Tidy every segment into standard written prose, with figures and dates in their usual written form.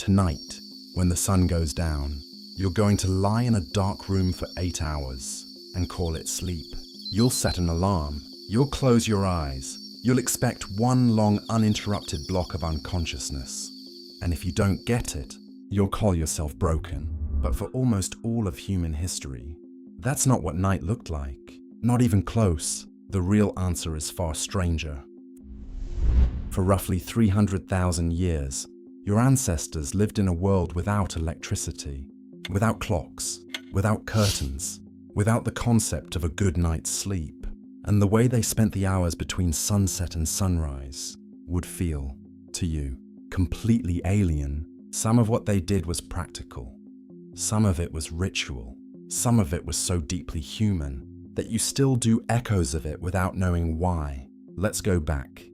Tonight, when the sun goes down, you're going to lie in a dark room for 8 hours and call it sleep. You'll set an alarm. You'll close your eyes. You'll expect one long uninterrupted block of unconsciousness. And if you don't get it, you'll call yourself broken. But for almost all of human history, that's not what night looked like. Not even close. The real answer is far stranger. For roughly 300,000 years, your ancestors lived in a world without electricity, without clocks, without curtains, without the concept of a good night's sleep. And the way they spent the hours between sunset and sunrise would feel, to you, completely alien. Some of what they did was practical. Some of it was ritual. Some of it was so deeply human that you still do echoes of it without knowing why. Let's go back.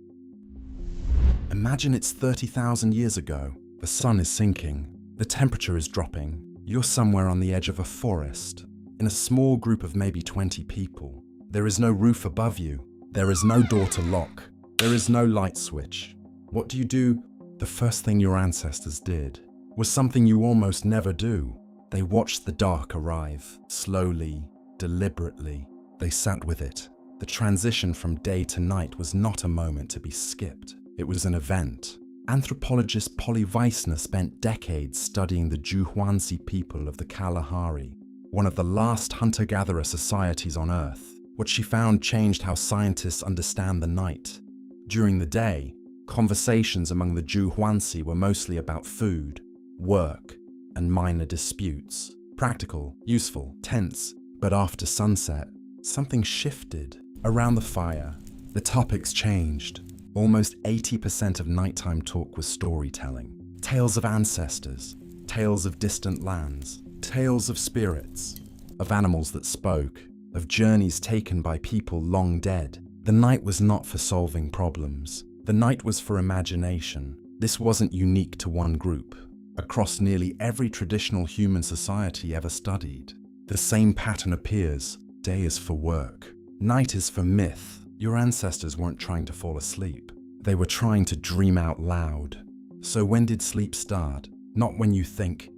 Imagine it's 30,000 years ago. The sun is sinking. The temperature is dropping. You're somewhere on the edge of a forest, in a small group of maybe 20 people. There is no roof above you. There is no door to lock. There is no light switch. What do you do? The first thing your ancestors did was something you almost never do. They watched the dark arrive, slowly, deliberately. They sat with it. The transition from day to night was not a moment to be skipped. It was an event. Anthropologist Polly Weissner spent decades studying the Juhuanzi people of the Kalahari, one of the last hunter-gatherer societies on Earth. What she found changed how scientists understand the night. During the day, conversations among the Juhuanzi were mostly about food, work, and minor disputes. Practical, useful, tense. But after sunset, something shifted. Around the fire, the topics changed. Almost 80% of nighttime talk was storytelling. Tales of ancestors, tales of distant lands, tales of spirits, of animals that spoke, of journeys taken by people long dead. The night was not for solving problems. The night was for imagination. This wasn't unique to one group. Across nearly every traditional human society ever studied, the same pattern appears. Day is for work. Night is for myth. Your ancestors weren't trying to fall asleep. They were trying to dream out loud. So when did sleep start? Not when you think.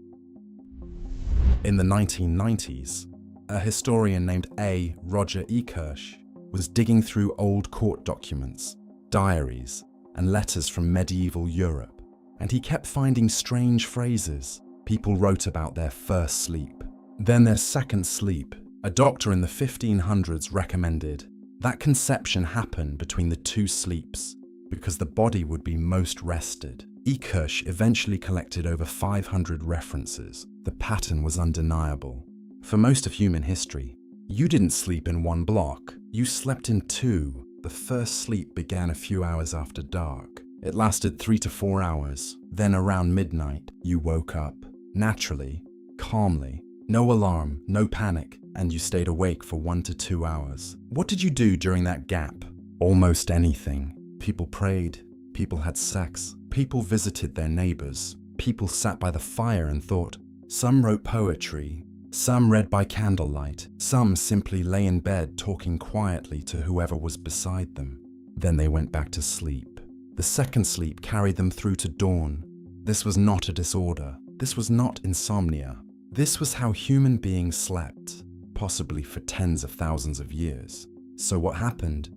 In the 1990s, a historian named A. Roger E. Kirsch was digging through old court documents, diaries, and letters from medieval Europe, and he kept finding strange phrases. People wrote about their first sleep, then their second sleep. A doctor in the 1500s recommended that conception happen between the two sleeps because the body would be most rested. E. Kirsch eventually collected over 500 references. The pattern was undeniable. For most of human history, you didn't sleep in one block. You slept in two. The first sleep began a few hours after dark. It lasted 3 to 4 hours. Then around midnight, you woke up. Naturally, calmly. No alarm, no panic, and you stayed awake for 1 to 2 hours. What did you do during that gap? Almost anything. People prayed. People had sex. People visited their neighbors. People sat by the fire and thought. Some wrote poetry. Some read by candlelight. Some simply lay in bed talking quietly to whoever was beside them. Then they went back to sleep. The second sleep carried them through to dawn. This was not a disorder. This was not insomnia. This was how human beings slept, possibly for tens of thousands of years. So what happened?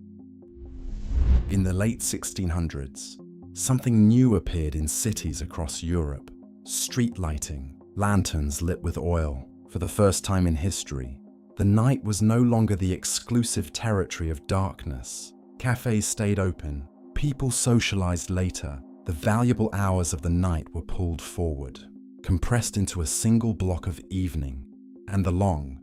In the late 1600s, something new appeared in cities across Europe. Street lighting, lanterns lit with oil. For the first time in history, the night was no longer the exclusive territory of darkness. Cafes stayed open. People socialized later. The valuable hours of the night were pulled forward, compressed into a single block of evening, and the long,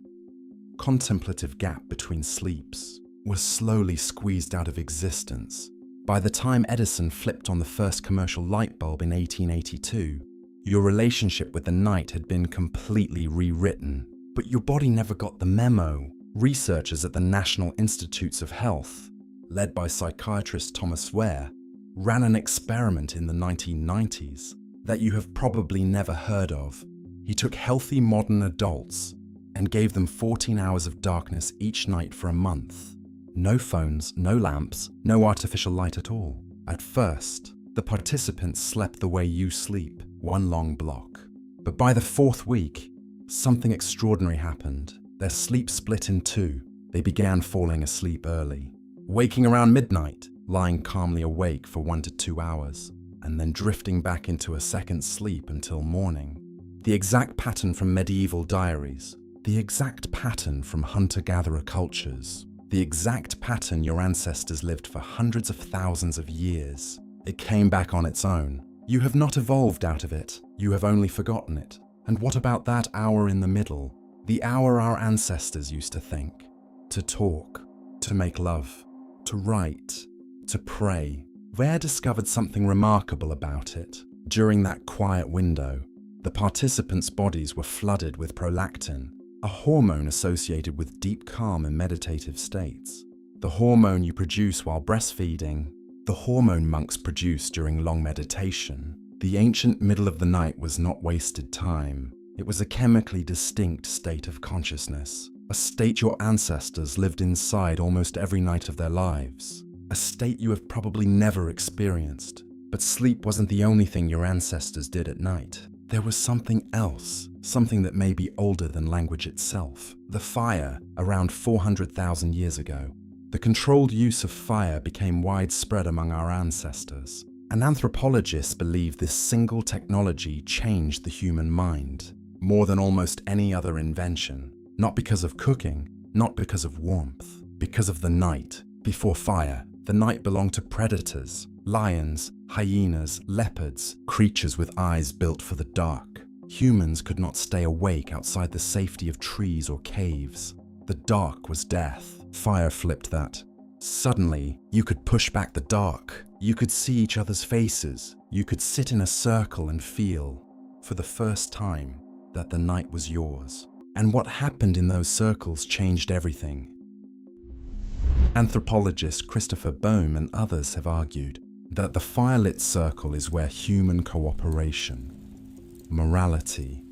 contemplative gap between sleeps was slowly squeezed out of existence. By the time Edison flipped on the first commercial light bulb in 1882, your relationship with the night had been completely rewritten. But your body never got the memo. Researchers at the National Institutes of Health, led by psychiatrist Thomas Ware, ran an experiment in the 1990s that you have probably never heard of. He took healthy modern adults and gave them 14 hours of darkness each night for a month. No phones, no lamps, no artificial light at all. At first, the participants slept the way you sleep. one long block. But by the fourth week, something extraordinary happened. Their sleep split in two. They began falling asleep early, waking around midnight, lying calmly awake for 1 to 2 hours, and then drifting back into a second sleep until morning. The exact pattern from medieval diaries, the exact pattern from hunter-gatherer cultures, the exact pattern your ancestors lived for hundreds of thousands of years. It came back on its own. You have not evolved out of it, you have only forgotten it. And what about that hour in the middle? The hour our ancestors used to think, to talk, to make love, to write, to pray. Ware discovered something remarkable about it. During that quiet window, the participants' bodies were flooded with prolactin, a hormone associated with deep calm and meditative states. The hormone you produce while breastfeeding, the hormone monks produce during long meditation. The ancient middle of the night was not wasted time. It was a chemically distinct state of consciousness, a state your ancestors lived inside almost every night of their lives, a state you have probably never experienced. But sleep wasn't the only thing your ancestors did at night. There was something else, something that may be older than language itself. The fire, around 400,000 years ago. The controlled use of fire became widespread among our ancestors. And anthropologists believe this single technology changed the human mind more than almost any other invention. Not because of cooking, not because of warmth, because of the night. Before fire, the night belonged to predators, lions, hyenas, leopards, creatures with eyes built for the dark. Humans could not stay awake outside the safety of trees or caves. The dark was death. Fire flipped that. Suddenly, you could push back the dark. You could see each other's faces. You could sit in a circle and feel, for the first time, that the night was yours. And what happened in those circles changed everything. Anthropologist Christopher Boehm and others have argued that the firelit circle is where human cooperation, morality,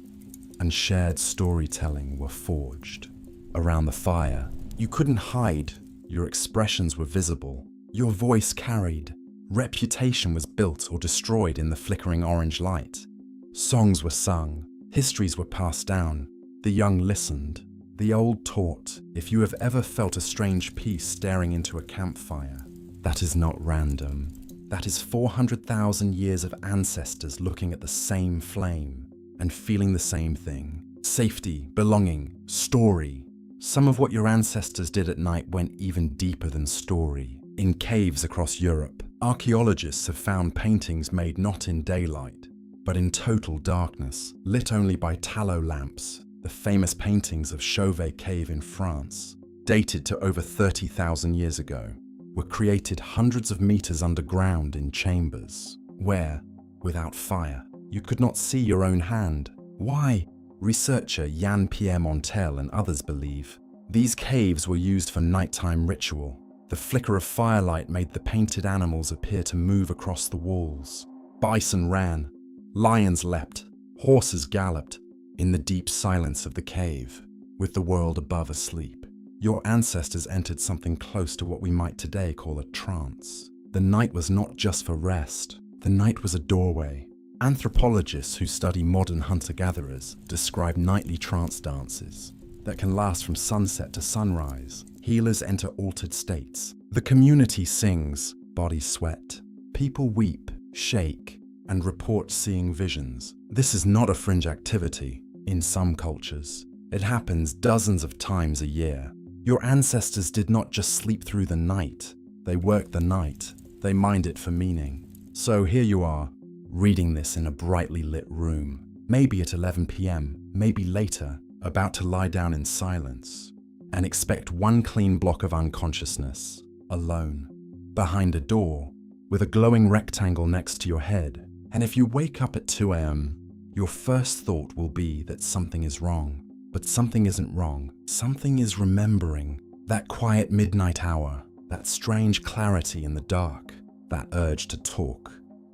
and shared storytelling were forged. Around the fire, you couldn't hide. Your expressions were visible. Your voice carried. Reputation was built or destroyed in the flickering orange light. Songs were sung. Histories were passed down. The young listened. The old taught. If you have ever felt a strange peace staring into a campfire, that is not random. That is 400,000 years of ancestors looking at the same flame and feeling the same thing. Safety, belonging, story. Some of what your ancestors did at night went even deeper than story. In caves across Europe, archaeologists have found paintings made not in daylight, but in total darkness, lit only by tallow lamps. The famous paintings of Chauvet Cave in France, dated to over 30,000 years ago, were created hundreds of meters underground in chambers, where, without fire, you could not see your own hand. Why? Researcher Yann-Pierre Montel and others believe these caves were used for nighttime ritual. The flicker of firelight made the painted animals appear to move across the walls. Bison ran, lions leapt, horses galloped, in the deep silence of the cave, with the world above asleep. Your ancestors entered something close to what we might today call a trance. The night was not just for rest. The night was a doorway. Anthropologists who study modern hunter-gatherers describe nightly trance dances that can last from sunset to sunrise. Healers enter altered states. The community sings, bodies sweat. People weep, shake, and report seeing visions. This is not a fringe activity. In some cultures, it happens dozens of times a year. Your ancestors did not just sleep through the night. They worked the night. They mined it for meaning. So here you are, reading this in a brightly lit room, maybe at 11 p.m., maybe later, about to lie down in silence, and expect one clean block of unconsciousness, alone, behind a door, with a glowing rectangle next to your head. And if you wake up at 2 a.m., your first thought will be that something is wrong. But something isn't wrong. Something is remembering that quiet midnight hour, that strange clarity in the dark, that urge to talk,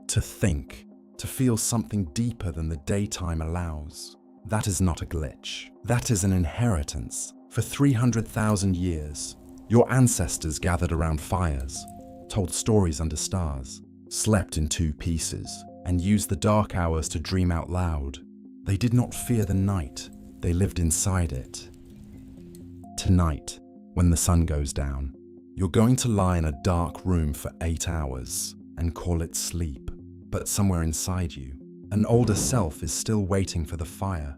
to think, to feel something deeper than the daytime allows. That is not a glitch. That is an inheritance. For 300,000 years, your ancestors gathered around fires, told stories under stars, slept in two pieces, and used the dark hours to dream out loud. They did not fear the night, they lived inside it. Tonight, when the sun goes down, you're going to lie in a dark room for 8 hours and call it sleep. But somewhere inside you, an older self is still waiting for the fire.